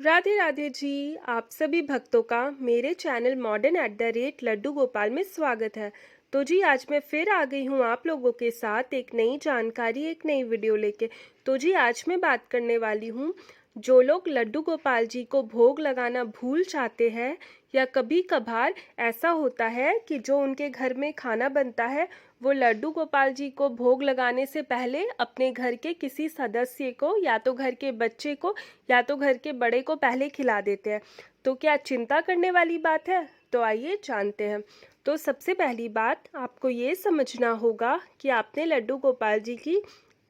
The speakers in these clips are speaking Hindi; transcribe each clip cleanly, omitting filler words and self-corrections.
राधे राधे जी। आप सभी भक्तों का मेरे channel modern at the rate Laddu Gopal में स्वागत है। तो जी आज मैं फिर आ गई हूँ आप लोगों के साथ एक नई जानकारी, एक नई वीडियो लेके। तो जी आज मैं बात करने वाली हूँ, जो लोग लड्डू गोपाल जी को भोग लगाना भूल जाते हैं या कभी कभार ऐसा होता है कि जो उनके घर में खाना बनता है वो लड्डू गोपाल जी को भोग लगाने से पहले अपने घर के किसी सदस्य को, या तो घर के बच्चे को या तो घर के बड़े को पहले खिला देते हैं। तो क्या चिंता करने वाली बात है? तो आइए जानते हैं। तो सबसे पहली बात आपको ये समझना होगा कि आपने लड्डू गोपाल जी की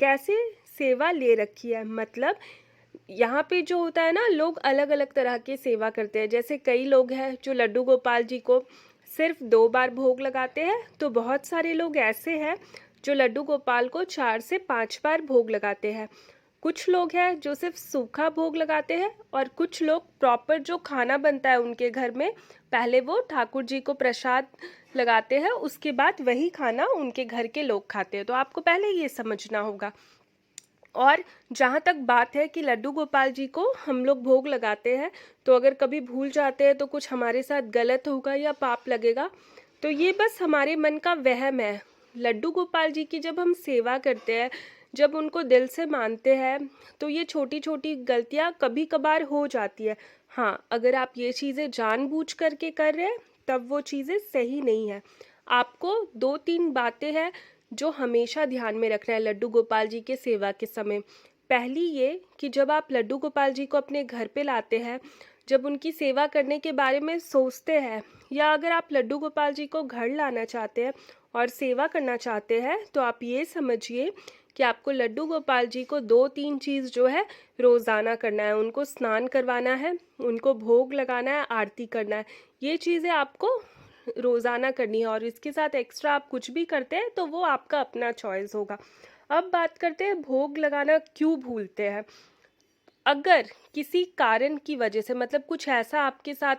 कैसे सेवा ले रखी है। मतलब यहाँ पे जो होता है ना, लोग अलग अलग तरह की सेवा करते हैं। जैसे कई लोग हैं जो लड्डू गोपाल जी को सिर्फ 2 बार भोग लगाते हैं, तो बहुत सारे लोग ऐसे हैं जो लड्डू गोपाल को 4 से 5 बार भोग लगाते हैं। कुछ लोग हैं जो सिर्फ सूखा भोग लगाते हैं, और कुछ लोग प्रॉपर जो खाना बनता है उनके घर में पहले वो ठाकुर जी को प्रसाद लगाते हैं, उसके बाद वही खाना उनके घर के लोग खाते हैं। तो आपको पहले ये समझना होगा। और जहाँ तक बात है कि लड्डू गोपाल जी को हम लोग भोग लगाते हैं, तो अगर कभी भूल जाते हैं तो कुछ हमारे साथ गलत होगा या पाप लगेगा, तो ये बस हमारे मन का वहम है। लड्डू गोपाल जी की जब हम सेवा करते हैं, जब उनको दिल से मानते हैं, तो ये छोटी छोटी गलतियाँ कभी कभार हो जाती है। हाँ, अगर आप ये चीज़ें जानबूझ करके कर रहे हैं तब वो चीज़ें सही नहीं है। आपको 2-3 बातें हैं जो हमेशा ध्यान में रखना है लड्डू गोपाल जी के सेवा के समय। पहली ये कि जब आप लड्डू गोपाल जी को अपने घर पे लाते हैं, जब उनकी सेवा करने के बारे में सोचते हैं, या अगर आप लड्डू गोपाल जी को घर लाना चाहते हैं और सेवा करना चाहते हैं, तो आप ये समझिए कि आपको लड्डू गोपाल जी को 2-3 चीज़ जो है रोज़ाना करना है। उनको स्नान करवाना है, उनको भोग लगाना है, आरती करना है। ये चीज़ें आपको रोज़ाना करनी है, और इसके साथ एक्स्ट्रा आप कुछ भी करते हैं तो वो आपका अपना चॉइस होगा। अब बात करते हैं भोग लगाना क्यों भूलते हैं। अगर किसी कारण की वजह से, मतलब कुछ ऐसा आपके साथ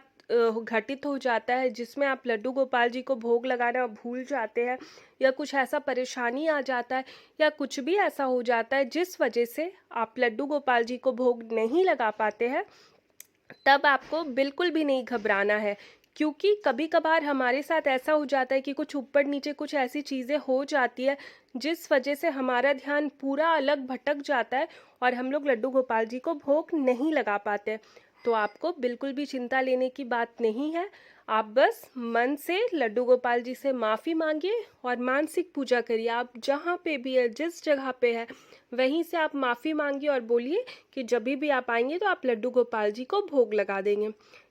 घटित हो जाता है जिसमें आप लड्डू गोपाल जी को भोग लगाना भूल जाते हैं, या कुछ ऐसा परेशानी आ जाता है, या कुछ भी ऐसा हो जाता है जिस वजह से आप लड्डू गोपाल जी को भोग नहीं लगा पाते हैं, तब आपको बिल्कुल भी नहीं घबराना है। क्योंकि कभी कभार हमारे साथ ऐसा हो जाता है कि कुछ ऊपर नीचे कुछ ऐसी चीज़ें हो जाती है जिस वजह से हमारा ध्यान पूरा अलग भटक जाता है और हम लोग लड्डू गोपाल जी को भोग नहीं लगा पाते। तो आपको बिल्कुल भी चिंता लेने की बात नहीं है। आप बस मन से लड्डू गोपाल जी से माफ़ी मांगिए और मानसिक पूजा करिए। आप जहाँ पे भी है, जिस जगह पे है, वहीं से आप माफ़ी मांगिए और बोलिए कि जब भी आप आएंगे तो आप लड्डू गोपाल जी को भोग लगा देंगे।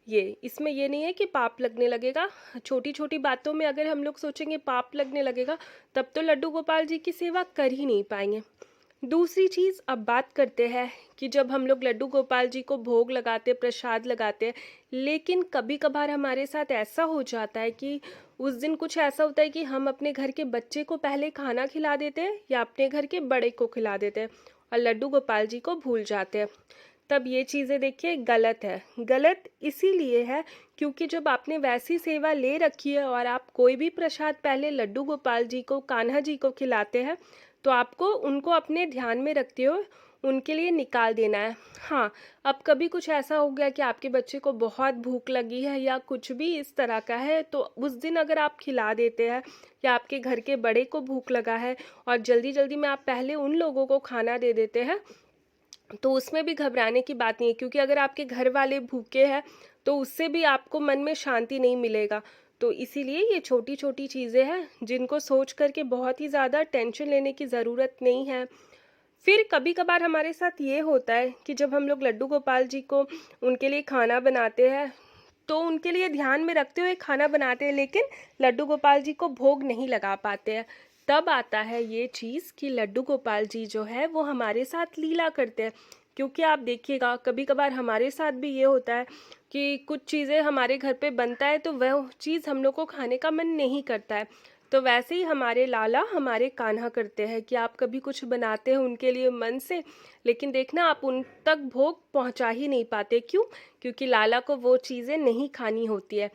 ये इसमें ये नहीं है कि पाप लगने लगेगा। छोटी छोटी बातों में अगर हम लोग सोचेंगे पाप लगने लगेगा, तब तो लड्डू गोपाल जी की सेवा कर ही नहीं पाएंगे। दूसरी चीज़, अब बात करते हैं कि जब हम लोग लड्डू गोपाल जी को भोग लगाते, प्रसाद लगाते हैं, लेकिन कभी कभार हमारे साथ ऐसा हो जाता है कि उस दिन कुछ ऐसा होता है कि हम अपने घर के बच्चे को पहले खाना खिला देते हैं या अपने घर के बड़े को खिला देते हैं और लड्डू गोपाल जी को भूल जाते हैं। तब ये चीज़ें देखिए गलत है। गलत इसीलिए है क्योंकि जब आपने वैसी सेवा ले रखी है और आप कोई भी प्रसाद पहले लड्डू गोपाल जी को, कान्हा जी को खिलाते हैं, तो आपको उनको अपने ध्यान में रखते हुए उनके लिए निकाल देना है। हाँ, अब कभी कुछ ऐसा हो गया कि आपके बच्चे को बहुत भूख लगी है या कुछ भी इस तरह का है, तो उस दिन अगर आप खिला देते हैं, या आपके घर के बड़े को भूख लगा है और जल्दी जल्दी में आप पहले उन लोगों को खाना दे देते हैं, तो उसमें भी घबराने की बात नहीं है। क्योंकि अगर आपके घर वाले भूखे हैं तो उससे भी आपको मन में शांति नहीं मिलेगा। तो इसीलिए ये छोटी छोटी चीज़ें हैं जिनको सोच करके बहुत ही ज़्यादा टेंशन लेने की ज़रूरत नहीं है। फिर कभी कभार हमारे साथ ये होता है कि जब हम लोग लड्डू गोपाल जी को उनके लिए खाना बनाते हैं, तो उनके लिए ध्यान में रखते हुए खाना बनाते हैं, लेकिन लड्डू गोपाल जी को भोग नहीं लगा पाते हैं। तब आता है ये चीज़ कि लड्डू गोपाल जी जो है वो हमारे साथ लीला करते हैं। क्योंकि आप देखिएगा कभी कभार हमारे साथ भी ये होता है कि कुछ चीज़ें हमारे घर पे बनता है तो वह चीज़ हम लोग को खाने का मन नहीं करता है। तो वैसे ही हमारे लाला हमारे कान्हा करते हैं कि आप कभी कुछ बनाते हैं उनके लिए मन से, लेकिन देखना आप उन तक भोग पहुंचा ही नहीं पाते। क्यों? क्योंकि लाला को वो चीज़ें नहीं खानी होती है।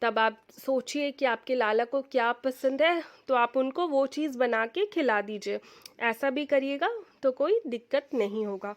तब आप सोचिए कि आपके लाला को क्या पसंद है, तो आप उनको वो चीज़ बना के खिला दीजिए। ऐसा भी करिएगा तो कोई दिक्कत नहीं होगा।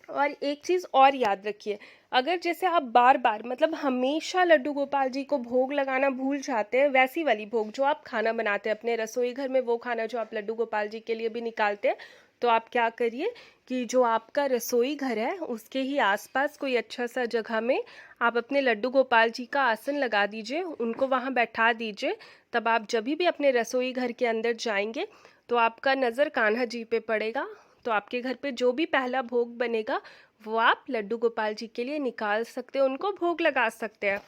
और एक चीज़ और याद रखिए, अगर जैसे आप बार बार मतलब हमेशा लड्डू गोपाल जी को भोग लगाना भूल जाते हैं, वैसी वाली भोग जो आप खाना बनाते हैं अपने रसोई घर में, वो खाना जो आप लड्डू गोपाल जी के लिए भी निकालते हैं, तो आप क्या करिए कि जो आपका रसोई घर है उसके ही आसपास कोई अच्छा सा जगह में आप अपने लड्डू गोपाल जी का आसन लगा दीजिए, उनको वहाँ बैठा दीजिए। तब आप जब भी अपने रसोई घर के अंदर जाएंगे तो आपका नज़र कान्हा जी पे पड़ेगा, तो आपके घर पे जो भी पहला भोग बनेगा वो आप लड्डू गोपाल जी के लिए निकाल सकते हैं, उनको भोग लगा सकते हैं।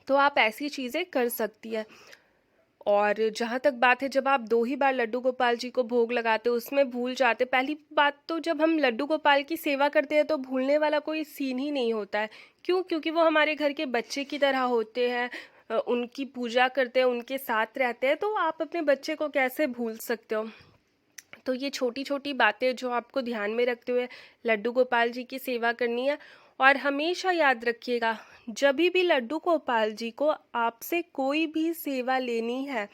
तो आप ऐसी चीज़ें कर सकती है। और जहाँ तक बात है, जब आप 2 ही बार लड्डू गोपाल जी को भोग लगाते हो उसमें भूल जाते, पहली बात तो जब हम लड्डू गोपाल की सेवा करते हैं तो भूलने वाला कोई सीन ही नहीं होता है। क्यों? क्योंकि वो हमारे घर के बच्चे की तरह होते हैं, उनकी पूजा करते हैं, उनके साथ रहते हैं, तो आप अपने बच्चे को कैसे भूल सकते हो। तो ये छोटी छोटी बातें जो आपको ध्यान में रखते हुए लड्डू गोपाल जी की सेवा करनी है। और हमेशा याद रखिएगा, जब भी लड्डू गोपाल जी को आपसे कोई भी सेवा लेनी है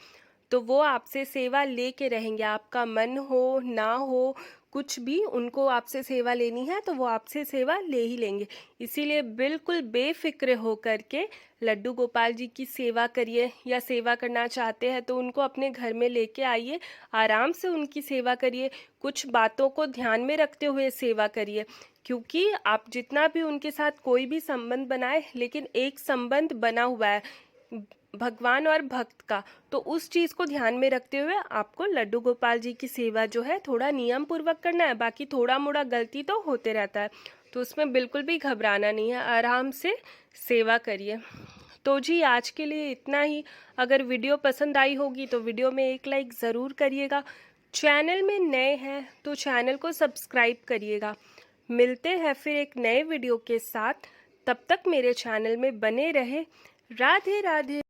तो वो आपसे सेवा लेके रहेंगे, आपका मन हो ना हो कुछ भी, उनको आपसे सेवा लेनी है तो वो आपसे सेवा ले ही लेंगे। इसीलिए बिल्कुल बेफिक्र हो करके लड्डू गोपाल जी की सेवा करिए, या सेवा करना चाहते हैं तो उनको अपने घर में लेके आइए, आराम से उनकी सेवा करिए, कुछ बातों को ध्यान में रखते हुए सेवा करिए। क्योंकि आप जितना भी उनके साथ कोई भी संबंध बनाए, लेकिन एक संबंध बना हुआ है भगवान और भक्त का, तो उस चीज़ को ध्यान में रखते हुए आपको लड्डू गोपाल जी की सेवा जो है थोड़ा नियम पूर्वक करना है। बाकी थोड़ा मोड़ा गलती तो होते रहता है, तो उसमें बिल्कुल भी घबराना नहीं है, आराम से सेवा करिए। तो जी आज के लिए इतना ही। अगर वीडियो पसंद आई होगी तो वीडियो में एक लाइक ज़रूर करिएगा। चैनल में नए हैं तो चैनल को सब्सक्राइब करिएगा। मिलते हैं फिर एक नए वीडियो के साथ, तब तक मेरे चैनल में बने रहे। राधे राधे।